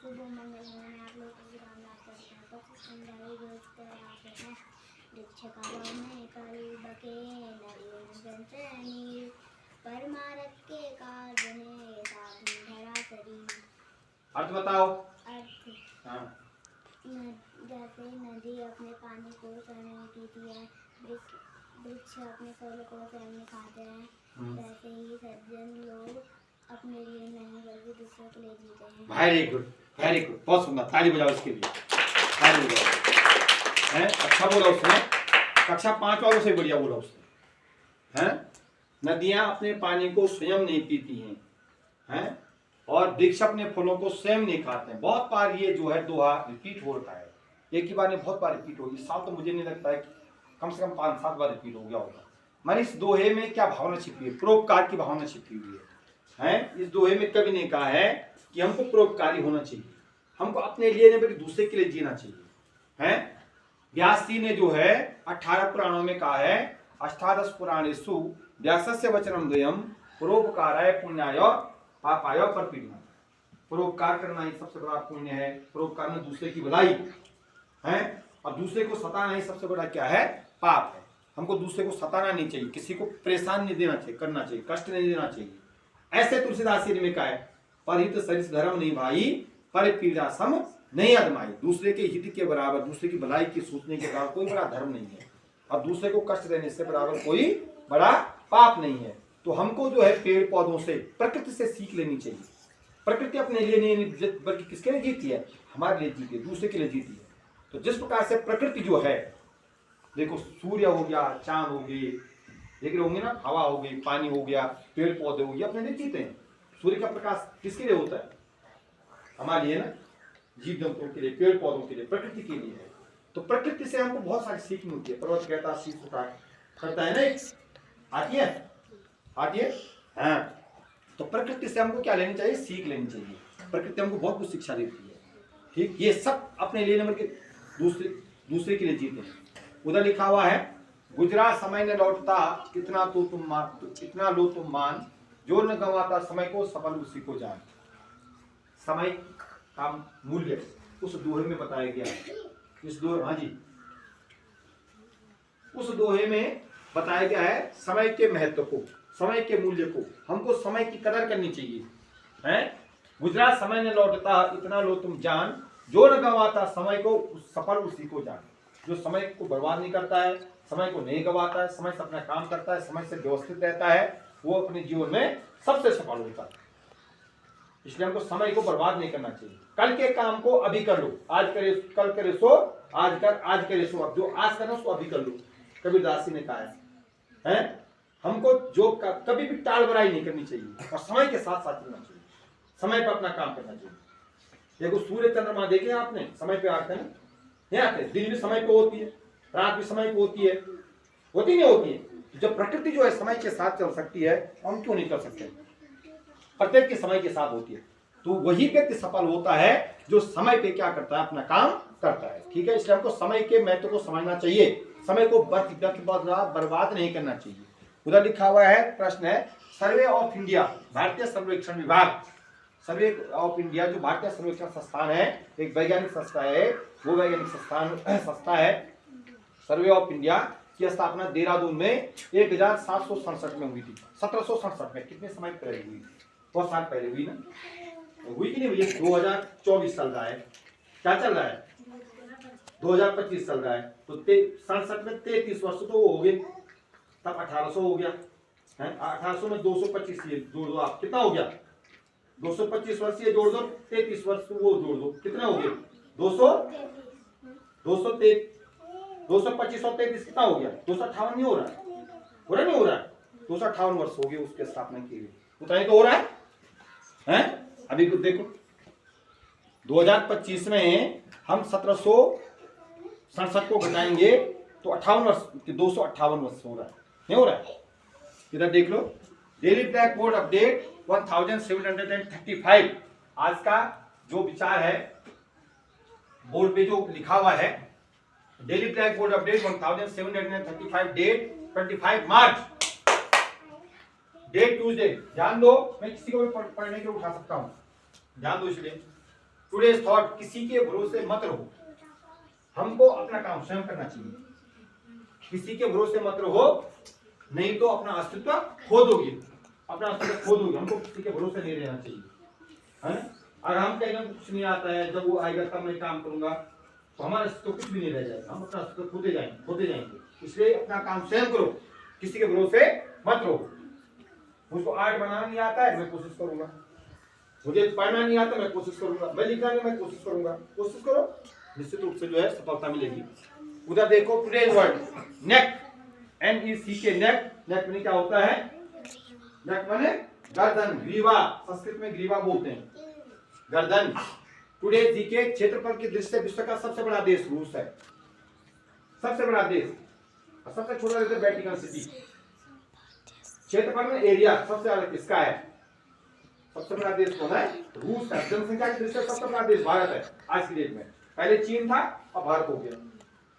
शुभ मंगल में आप लोग को राम राम करते हैं। तो संध्याई दोस्त आते हैं दीक्षा का में कल बके नरियन जंतनी परमारथ के कार्य साधु धरा करी। अर्थ बताओ। अर्थ हाँ। जैसे नदी अपने पानी को स्वयं पीती है, वृक्ष अपने फल को स्वयं खाते हैं, वैसे ही सज्जन लोग अपने लिए नहीं बल्कि दूसरों के लिए जीते हैं। वेरी गुड, वेरी गुड, बहुत सुंदर, ताली बजाओ इसके लिए, ताली बजाओ। हैं, अच्छा बोला उसने, कक्षा 5 वालों से बढ़िया बोला उसने। हैं, नदियां अपने पानी को स्वयं नहीं पीती हैं, और वृक्ष अपने फलों को स्वयं नहीं खाते हैं। बहुत बार ये जो है दोहा रिपीट हो रहा है, एक ही बार में बहुत बार रिपीट होगी। इस साल तो मुझे नहीं लगता है कि कम से कम 5-7 बार रिपीट हो गया होगा। मैंने इस दोहे में क्या भावना छिपी है? परोपकार की भावना छिपी हुई है। इस दोहे में कभी नहीं कहा है कि हमको परोपकारी होना चाहिए, हमको अपने लिए नहीं बल्कि दूसरे के लिए जीना चाहिए। हैं, व्यास जी ने जो है 18 पुराणों में कहा है, अष्टादश पुराणेषु व्यासस्य वचनम द्वयम् परोपकाराय पुण्याय पापाय परपीडनम्। परोपकार करना ही सबसे बड़ा पुण्य है, परोपकार में दूसरे की भलाई है, और दूसरे को सताना ही सबसे बड़ा क्या है? पाप है। हमको दूसरे को सताना नहीं चाहिए, किसी को परेशान नहीं देना चाहिए, करना चाहिए, कष्ट नहीं देना चाहिए। ऐसे तुलसीदास जी ने कहा है, परहित सरिस धर्म नहीं भाई, पर पीड़ा सम नहीं अदमाई। दूसरे के हित के बराबर, दूसरे की भलाई की सोचने के बराबर कोई बड़ा धर्म नहीं है, और दूसरे को कष्ट देने से बराबर कोई बड़ा पाप नहीं है। तो हमको जो है पेड़ पौधों से, प्रकृति से सीख लेनी चाहिए। प्रकृति अपने लिए नहीं बल्कि किसके लिए जीती है? हमारे लिए जीती है, दूसरे के लिए जीती है। तो जिस प्रकार से प्रकृति जो है, देखो सूर्य हो गया, चांद हो गए, देख रहे होंगे ना, हवा हो गई, पानी हो गया, पेड़ पौधे हो गए, अपने लिए जीते हैं। सूर्य का प्रकाश किसके लिए होता है? हमारे लिए ना, जीव जंतुओं के लिए, पेड़ पौधों के लिए, प्रकृति के लिए है। तो प्रकृति से हमको बहुत सारी सीख मिलती है। पर्वत कहता शीश करता है ना, आती है। हाँ, तो प्रकृति से हमको क्या लेनी चाहिए? सीख लेनी चाहिए। प्रकृति हमको बहुत कुछ शिक्षा देती है। ठीक, ये सब अपने लिए नंबर के दूसरे के लिए जीते हैं। उधर लिखा हुआ है, गुजरा समय न लौटता, इतना लो तुम मान, जो न गंवाता समय को सफल उसी को जान। समय का मूल्य उस दोहे में बताया गया है। इस दोहे, हाँ जी, उस दोहे में बताया गया है समय के महत्व को, समय के मूल्य को। हमको समय की कदर करनी चाहिए। हैं, गुजरा समय न लौटता, इतना लो तुम जान, जो न गंवाता समय को सफल उसी को जान। जो समय को बर्बाद नहीं करता है, समय को नहीं गंवाता है, समय से अपना काम करता है, समय से व्यवस्थित रहता है, वो अपने जीवन में सबसे सफल होता है। इसलिए हमको समय को बर्बाद नहीं करना चाहिए। कल के काम को अभी कर लो, आज करे कल करे सो आज कर, आज करे सो अब। जो आज करना उसको अभी कर लो, कबीरदास जी ने कहा है। हमको जो कभी भी टाल बराई नहीं करनी चाहिए, और समय के साथ साथ चलना चाहिए, समय पर अपना काम करना चाहिए। देखो सूर्य चंद्रमा देखे आपने, समय पे आते हैं, नहीं आते? दिन भी समय पे होती है, रात भी समय पे होती है, होती नहीं होती है? जब प्रकृति जो है समय के साथ चल सकती है, हम क्यों नहीं कर सकते? प्रत्येक के समय के साथ होती है। तो वही व्यक्ति सफल होता है जो समय पे क्या करता है? अपना काम करता है। ठीक है, इसलिए हमको समय के महत्व को समझना चाहिए, समय को बर्बाद नहीं करना चाहिए। उधर लिखा हुआ है, प्रश्न है, सर्वे ऑफ इंडिया, भारतीय सर्वेक्षण विभाग, सर्वे ऑफ इंडिया जो भारतीय सर्वेक्षण संस्थान है, एक वैज्ञानिक संस्था है, वो वैज्ञानिक संस्था है सर्वे ऑफ इंडिया की स्थापना देहरादून में 1767 में हुई थी। 1767 में, कितने समय पहले हुई थी? बहुत साल पहले हुई ना, हुई कि नहीं हुई? 2024 चल रहा है, क्या चल रहा है? 2025 चल रहा है। तो 67 में 33 वर्ष तो वो हो गए, तब 1800 हो गया है। 1800 में 225 जोड़ दो आप, कितना हो गया? 225 वर्ष ये जोड़ दो, 33 वर्ष वो जोड़ दो, कितना हो गया? 225 और 33 कितना हो गया? 258 नहीं हो रहा? नहीं हो रहा? 258 वर्ष हो गए उसके स्थापना के लिए, उतना ही तो हो रहा है। अभी देखो 2025 में हम 1767 को घटाएंगे तो 58 वर्ष, 258 वर्ष हो रहा है, नहीं हो रहा है? इधर देख लो, डेली ब्लैक बोर्ड अपडेट 1735। आज का जो विचार है, बोर्ड पे जो लिखा हुआ है, daily black board update 1735, date 25 March, date Tuesday. ध्यान दो, मैं किसी को भी पढ़ने के लिए उठा सकता हूं, ध्यान दो इसलिए। टुडेज थॉट, किसी के भरोसे मत रहो। हमको अपना काम स्वयं करना चाहिए। किसी के भरोसे मत रहो, नहीं तो अपना अस्तित्व खो दोगे, अपना अस्तित्व खो दोगे। हमको किसी के भरोसे नहीं रहना चाहिए, है ना। अगर हम कहेंगे कुछ नहीं आता है, जब वो आएगा तब मैं काम करूंगा, तो हमारा अस्तित्व कुछ भी नहीं रह जाएगा, हम अपना अस्तित्व खोते जाएंगे। इसलिए अपना काम स्वयं करो, किसी के भरोसे मत रहो। मुझको आर्ट बनाना नहीं आता है, मैं कोशिश करूंगा। मुझे पढ़ना नहीं आता, मैं कोशिश करूंगा। मैं लिखना नहीं, मैं कोशिश करूंगा। कोशिश करो, निश्चित रूप से जो है सफलता मिलेगी। उधर देखो टुडेज वर्ड नेक, NECK, नेक। नेक में क्या होता है? नेक माने गर्दन, ग्रीवा। संस्कृत में ग्रीवा बोलते हैं, गर्दन। टुडेज जीके, क्षेत्रफल की दृष्टि से विश्व का सबसे बड़ा देश रूस है, सबसे बड़ा देश। और सबसे छोटा देश वेटिकन सिटी। क्षेत्रफल में एरिया सबसे ज्यादा किसका है? सबसे बड़ा देश कौन है? रूस है। जनसंख्या की दृष्टि से सबसे बड़ा देश भारत है आज की डेट में। पहले चीन था, अब भारत हो गया।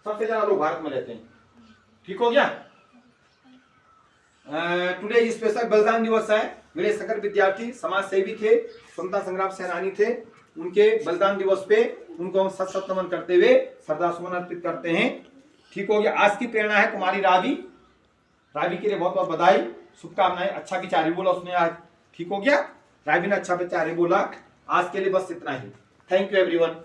सबसे ज्यादा लोग भारत में रहते हैं। ठीक हो गया। टुडे स्पेशल बलिदान दिवस है। मेरे सकर विद्यार्थी समाज सेवी थे, स्वतंत्रता संग्राम सेनानी थे। उनके बलिदान दिवस पे उनको हम सत नमन करते हुए श्रद्धासुमन अर्पित करते हैं। ठीक हो गया। आज की प्रेरणा है कुमारी रावी। रावी के लिए बहुत बहुत बधाई, शुभकामनाएं। अच्छा विचार बोला उसने आज। ठीक हो गया। रावी ने अच्छा विचार बोला। आज के लिए बस इतना ही। Thank you everyone.